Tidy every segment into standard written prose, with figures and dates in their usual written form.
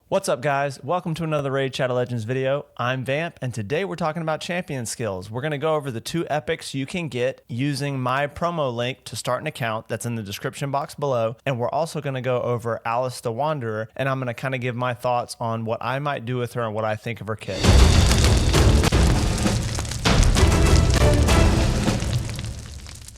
What's up, guys? Welcome to another Raid Shadow Legends video. I'm Vamp, and today we're talking about champion skills. We're going to go over the 2 epics you can get using my promo link to start an account that's in the description box below, and we're also going to go over Alice the Wanderer, and I'm going to kind of give my thoughts on what I might do with her and what I think of her kit.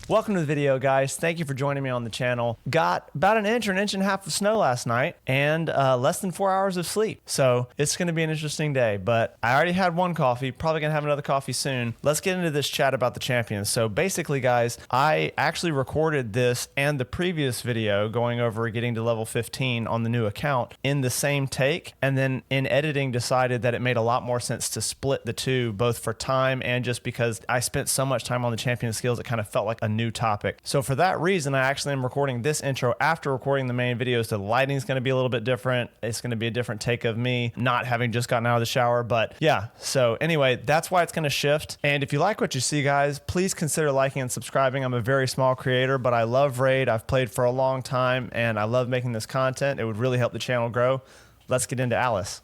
Welcome to the video, guys. Thank you for joining me on the channel. Got about an inch or an inch and a half of snow last night and less than 4 hours of sleep. So it's going to be an interesting day, but I already had one coffee, probably going to have another coffee soon. Let's get into this chat about the champions. So basically, guys, I actually recorded this and the previous video going over getting to level 15 on the new account in the same take. And then in editing decided that it made a lot more sense to split the two, both for time and just because I spent so much time on the champion skills, it kind of felt like a new topic. So for that reason, I actually am recording this intro after recording the main video. So the lighting is going to be a little bit different. It's going to be a different take of me not having just gotten out of the shower. But yeah, so anyway, that's why it's going to shift. And if you like what you see, guys, please consider liking and subscribing. I'm a very small creator, but I love Raid. I've played for a long time and I love making this content. It would really help the channel grow. Let's get into Alice.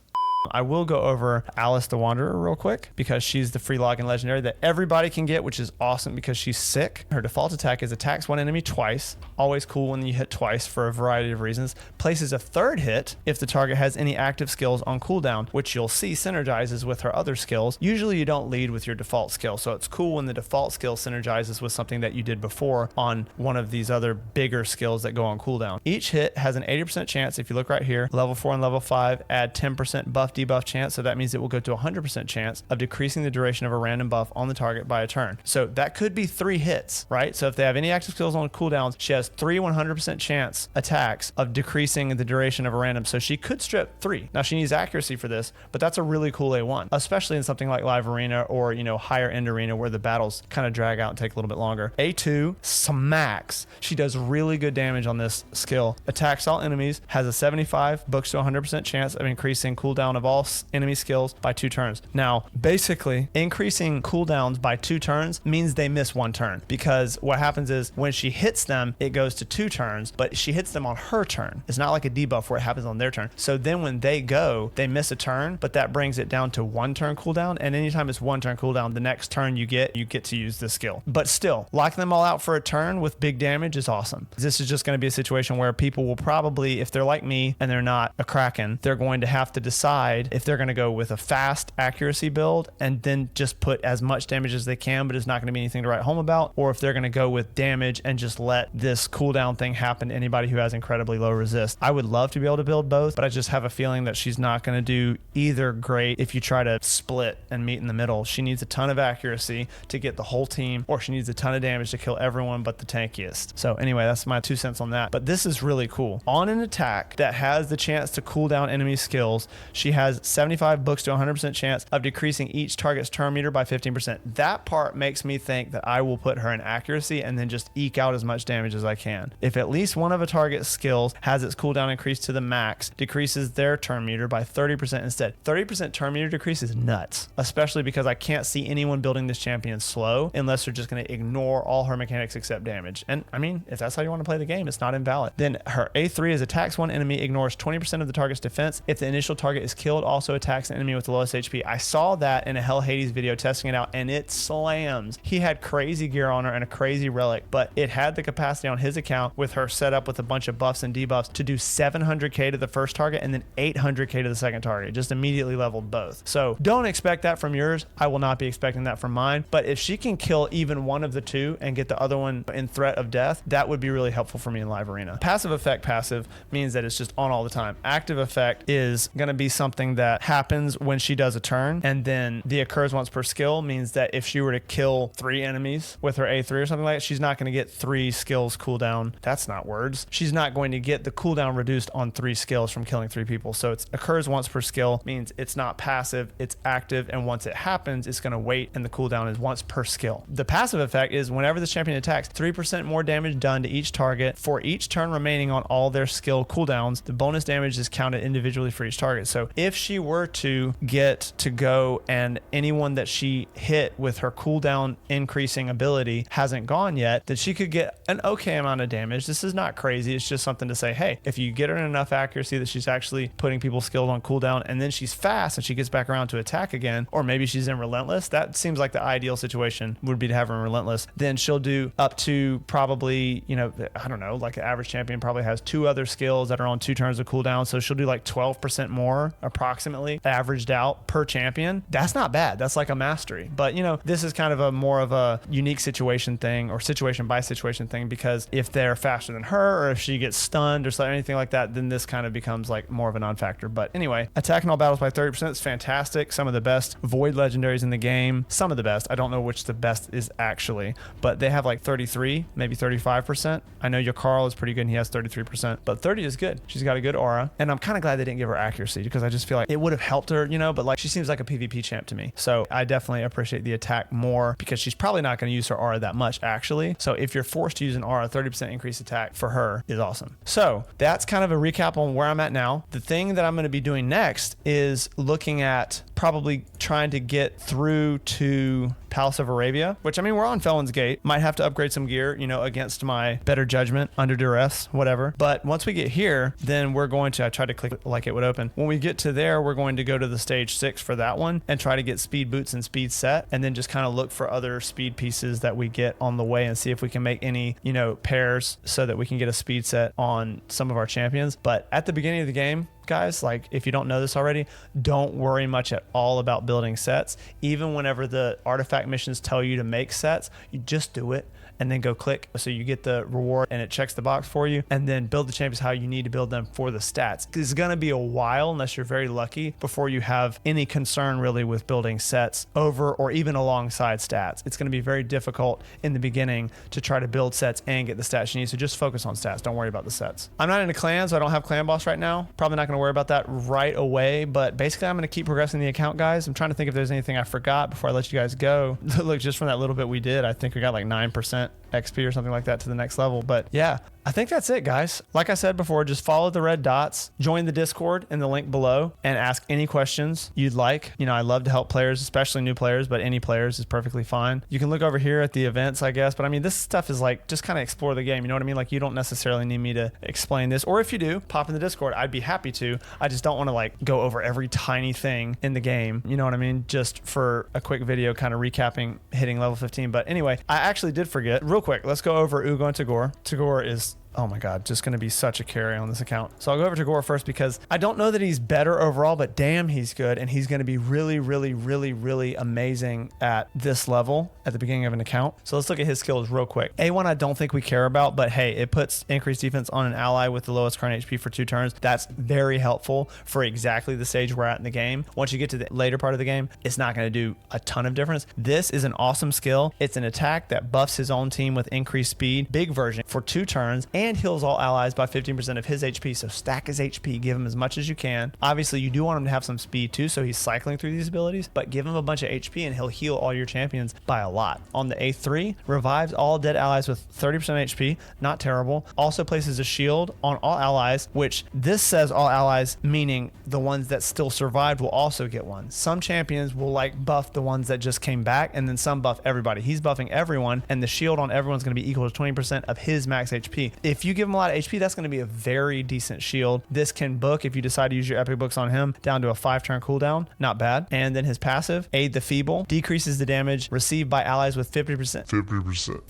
I will go over Alice the Wanderer real quick because she's the free login legendary that everybody can get, which is awesome because she's sick. Her default attack is attacks one enemy twice. Always cool when you hit twice for a variety of reasons. Places a third hit if the target has any active skills on cooldown, which you'll see synergizes with her other skills. Usually you don't lead with your default skill, so it's cool when the default skill synergizes with something that you did before on one of these other bigger skills that go on cooldown. Each hit has an 80% chance, if you look right here, level 4 and level 5 add 10% buff debuff chance, so that means it will go to 100% chance of decreasing the duration of a random buff on the target by a turn. So that could be 3 hits, right? So if they have any active skills on cooldowns, she has 3 100% chance attacks of decreasing the duration of a random. So she could strip 3. Now she needs accuracy for this, but that's a really cool A1, especially in something like live arena or, you know, higher end arena where the battles kind of drag out and take a little bit longer. A2 smacks. She does really good damage on this skill. Attacks all enemies, has a 75 books to 100% chance of increasing cooldown of all enemy skills by 2 turns. Now, basically, increasing cooldowns by 2 turns means they miss 1 turn, because what happens is when she hits them, it goes to 2 turns, but she hits them on her turn. It's not like a debuff where it happens on their turn. So then when they go, they miss a turn, but that brings it down to 1 turn cooldown, and anytime it's 1 turn cooldown, the next turn you get to use this skill. But still, locking them all out for a turn with big damage is awesome. This is just going to be a situation where people will probably, if they're like me and they're not a Kraken, they're going to have to decide if they're going to go with a fast accuracy build and then just put as much damage as they can, but it's not going to be anything to write home about, or if they're going to go with damage and just let this cooldown thing happen to anybody who has incredibly low resist. I would love to be able to build both, but I just have a feeling that she's not going to do either great if you try to split and meet in the middle. She needs a ton of accuracy to get the whole team, or she needs a ton of damage to kill everyone but the tankiest. So anyway, that's my 2 cents on that, but this is really cool. On an attack that has the chance to cool down enemy skills, she has 75 books to 100% chance of decreasing each target's turn meter by 15%. That part makes me think that I will put her in accuracy and then just eke out as much damage as I can. If at least one of a target's skills has its cooldown increased to the max, decreases their turn meter by 30% instead. 30% turn meter decrease is nuts, especially because I can't see anyone building this champion slow unless they're just going to ignore all her mechanics except damage. And I mean, if that's how you want to play the game, it's not invalid. Then her A3 is attacks one enemy, ignores 20% of the target's defense. If the initial target is killed, also attacks an enemy with the lowest HP. I saw that in a Hell Hades video testing it out, and it slams. He had crazy gear on her and a crazy relic, but it had the capacity on his account with her set up with a bunch of buffs and debuffs to do 700k to the first target and then 800k to the second target. It just immediately leveled both. So don't expect that from yours. I will not be expecting that from mine, but if she can kill even one of the 2 and get the other one in threat of death, that would be really helpful for me in live arena. Passive effect passive means that it's just on all the time. Active effect is going to be something that happens when she does a turn, and then the occurs once per skill means that if she were to kill 3 enemies with her A3 or something like that, she's not going to get 3 skills cooldown. That's not words. She's not going to get the cooldown reduced on 3 skills from killing 3 people. So it occurs once per skill means it's not passive, it's active, and once it happens, it's going to wait, and the cooldown is once per skill. The passive effect is whenever this champion attacks, 3% more damage done to each target for each turn remaining on all their skill cooldowns. The bonus damage is counted individually for each target. So if if she were to get to go and anyone that she hit with her cooldown increasing ability hasn't gone yet, then she could get an okay amount of damage. This is not crazy. It's just something to say, hey, if you get her enough accuracy that she's actually putting people skilled on cooldown, and then she's fast and she gets back around to attack again, or maybe she's in Relentless, that seems like the ideal situation would be to have her in Relentless. Then she'll do up to probably, you know, I don't know, like an average champion probably has 2 other skills that are on 2 turns of cooldown. So she'll do like 12% more approximately averaged out per champion. That's not bad. That's like a mastery. But you know, this is kind of a more of a unique situation thing, or situation by situation thing, because if they're faster than her, or if she gets stunned or something, anything like that, then this kind of becomes like more of a non-factor. But anyway, attacking all battles by 30% is fantastic. Some of the best void legendaries in the game, some of the best. I don't know which the best is actually, but they have like 33, maybe 35%. I know your Carl is pretty good and he has 33%, but 30 is good. She's got a good aura, and I'm kind of glad they didn't give her accuracy, because I just feel like it would have helped her, you know, but like she seems like a PvP champ to me. So I definitely appreciate the attack more, because she's probably not going to use her aura that much actually. So if you're forced to use an aura, 30% increased attack for her is awesome. So that's kind of a recap on where I'm at now. The thing that I'm going to be doing next is looking at probably trying to get through to Palace of Arabia, which, I mean, we're on Felon's Gate. Might have to upgrade some gear, you know, against my better judgment, under duress, whatever. But once we get here, then we're going to, I tried to click it like it would open. When we get to there, we're going to go to the stage 6 for that one and try to get speed boots and speed set, and then just kind of look for other speed pieces that we get on the way and see if we can make any, you know, pairs so that we can get a speed set on some of our champions. But at the beginning of the game, guys, like if you don't know this already, don't worry much at all about building sets. Even whenever the artifact missions tell you to make sets, you just do it and then go click, so you get the reward and it checks the box for you, and then build the champions how you need to build them for the stats. It's going to be a while, unless you're very lucky, before you have any concern really with building sets over or even alongside stats. It's going to be very difficult in the beginning to try to build sets and get the stats you need, so just focus on stats. Don't worry about the sets. I'm not in a clan, so I don't have clan boss right now. Probably not going to worry about that right away, but basically I'm going to keep progressing the account, guys. I'm trying to think if there's anything I forgot before I let you guys go. Look, just from that little bit we did, I think we got like 9% XP or something like that to the next level. But yeah, I think that's it, guys. Like I said before, just follow the red dots, join the Discord in the link below, and ask any questions you'd like. You know, I love to help players, especially new players, but any players is perfectly fine. You can look over here at the events, I guess, but I mean, this stuff is like, just kind of explore the game. You know what I mean? Like, you don't necessarily need me to explain this, or if you do, pop in the Discord. I'd be happy to. I just don't want to like go over every tiny thing in the game. You know what I mean? Just for a quick video kind of recapping hitting level 15. But anyway, I actually did forget. Real quick, let's go over Ugo and Tagore. Tagore is, oh my God, just going to be such a carry on this account. So I'll go over to Gore first, because I don't know that he's better overall, but damn, he's good. And he's going to be really, really, really, really amazing at this level at the beginning of an account. So let's look at his skills real quick. A1, I don't think we care about, but hey, it puts increased defense on an ally with the lowest current HP for 2 turns. That's very helpful for exactly the stage we're at in the game. Once you get to the later part of the game, it's not going to do a ton of difference. This is an awesome skill. It's an attack that buffs his own team with increased speed, big version, for 2 turns, and heals all allies by 15% of his HP. So stack his HP, give him as much as you can. Obviously, you do want him to have some speed too, so he's cycling through these abilities, but give him a bunch of HP and he'll heal all your champions by a lot. On the A3, revives all dead allies with 30% HP, not terrible. Also places a shield on all allies, which this says all allies, meaning the ones that still survived will also get one. Some champions will like buff the ones that just came back, and then some buff everybody. He's buffing everyone, and the shield on everyone's going to be equal to 20% of his max HP. If you give him a lot of HP, that's going to be a very decent shield. This can book, if you decide to use your epic books on him, down to a 5-turn cooldown. Not bad. And then his passive, Aid the Feeble, decreases the damage received by allies with 50%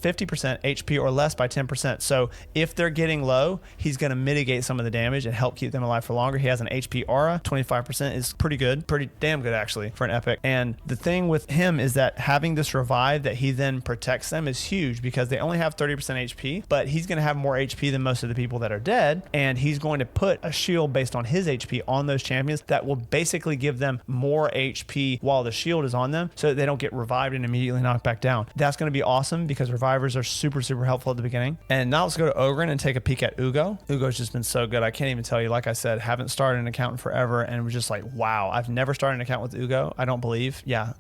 HP or less by 10%. So if they're getting low, he's going to mitigate some of the damage and help keep them alive for longer. He has an HP aura. 25% is pretty good. Pretty damn good, actually, for an epic. And the thing with him is that having this revive that he then protects them is huge, because they only have 30% HP, but he's going to have more HP than most of the people that are dead, and he's going to put a shield based on his HP on those champions that will basically give them more HP while the shield is on them, so that they don't get revived and immediately knocked back down. That's going to be awesome, because revivers are super, super helpful at the beginning. And now let's go to Ogren and take a peek at Ugo. Ugo's just been so good. I can't even tell you. Like I said, haven't started an account in forever, and was just like, wow, I've never started an account with Ugo, I don't believe. Yeah.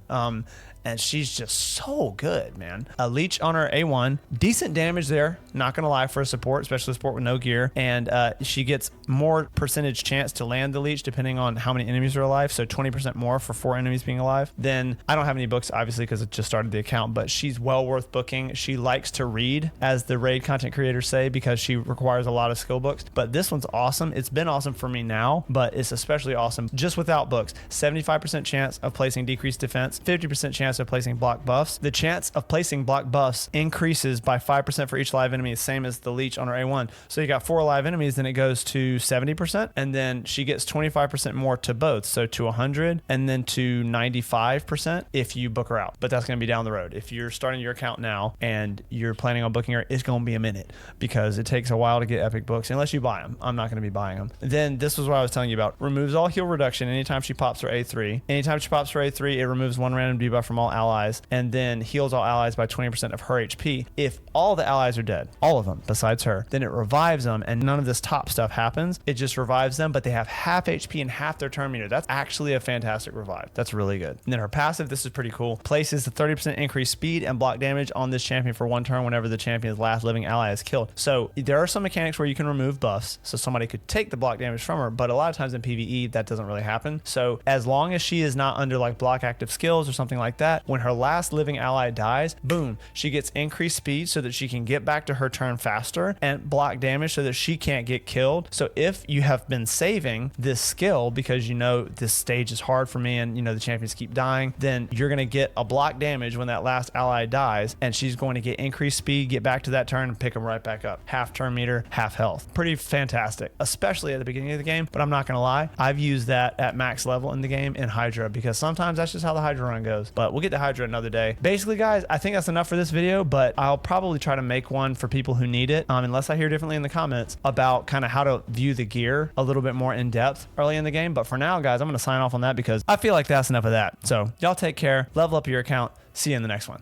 and she's just so good, man. A leech on her A1, decent damage there, not gonna lie, for a support, especially a support with no gear, and she gets more percentage chance to land the leech depending on how many enemies are alive, so 20% more for 4 enemies being alive. Then I don't have any books, obviously, because it just started the account, but she's well worth booking. She likes to read, as the raid content creators say, because she requires a lot of skill books. But this one's awesome. It's been awesome for me now, but it's especially awesome just without books. 75% chance of placing decreased defense, 50% chance of placing block buffs. The chance of placing block buffs increases by 5% for each live enemy, the same as the leech on her A1. So you got 4 live enemies, then it goes to 70%, and then she gets 25% more to both, so to 100, and then to 95% if you book her out. But that's going to be down the road. If you're starting your account now and you're planning on booking her, it's going to be a minute because it takes a while to get epic books unless you buy them. I'm not going to be buying them. Then this was what I was telling you about. Removes all heal reduction anytime she pops her A3. Anytime she pops her A3, it removes 1 random debuff from all allies, and then heals all allies by 20% of her HP. If all the allies are dead, all of them besides her, then it revives them, and none of this top stuff happens. It just revives them, but they have half HP and half their turn meter. That's actually a fantastic revive. That's really good. And then her passive, this is pretty cool, places the 30% increased speed and block damage on this champion for 1 turn whenever the champion's last living ally is killed. So there are some mechanics where you can remove buffs, so somebody could take the block damage from her, but a lot of times in PvE that doesn't really happen. So as long as she is not under like block active skills or something like that, when her last living ally dies, boom, she gets increased speed so that she can get back to her turn faster, and block damage so that she can't get killed. So if you have been saving this skill because you know this stage is hard for me and you know the champions keep dying, then you're going to get a block damage when that last ally dies, and she's going to get increased speed, get back to that turn, and pick them right back up. Half turn meter, half health. Pretty fantastic, especially at the beginning of the game. But I'm not going to lie, I've used that at max level in the game in Hydra because sometimes that's just how the Hydra run goes. But we'll get to Hydra another day. Basically, guys, I think that's enough for this video, but I'll probably try to make one for people who need it, unless I hear differently in the comments about kind of how to view the gear a little bit more in depth early in the game. But for now, guys, I'm going to sign off on that because I feel like that's enough of that. So y'all take care, level up your account. See you in the next one.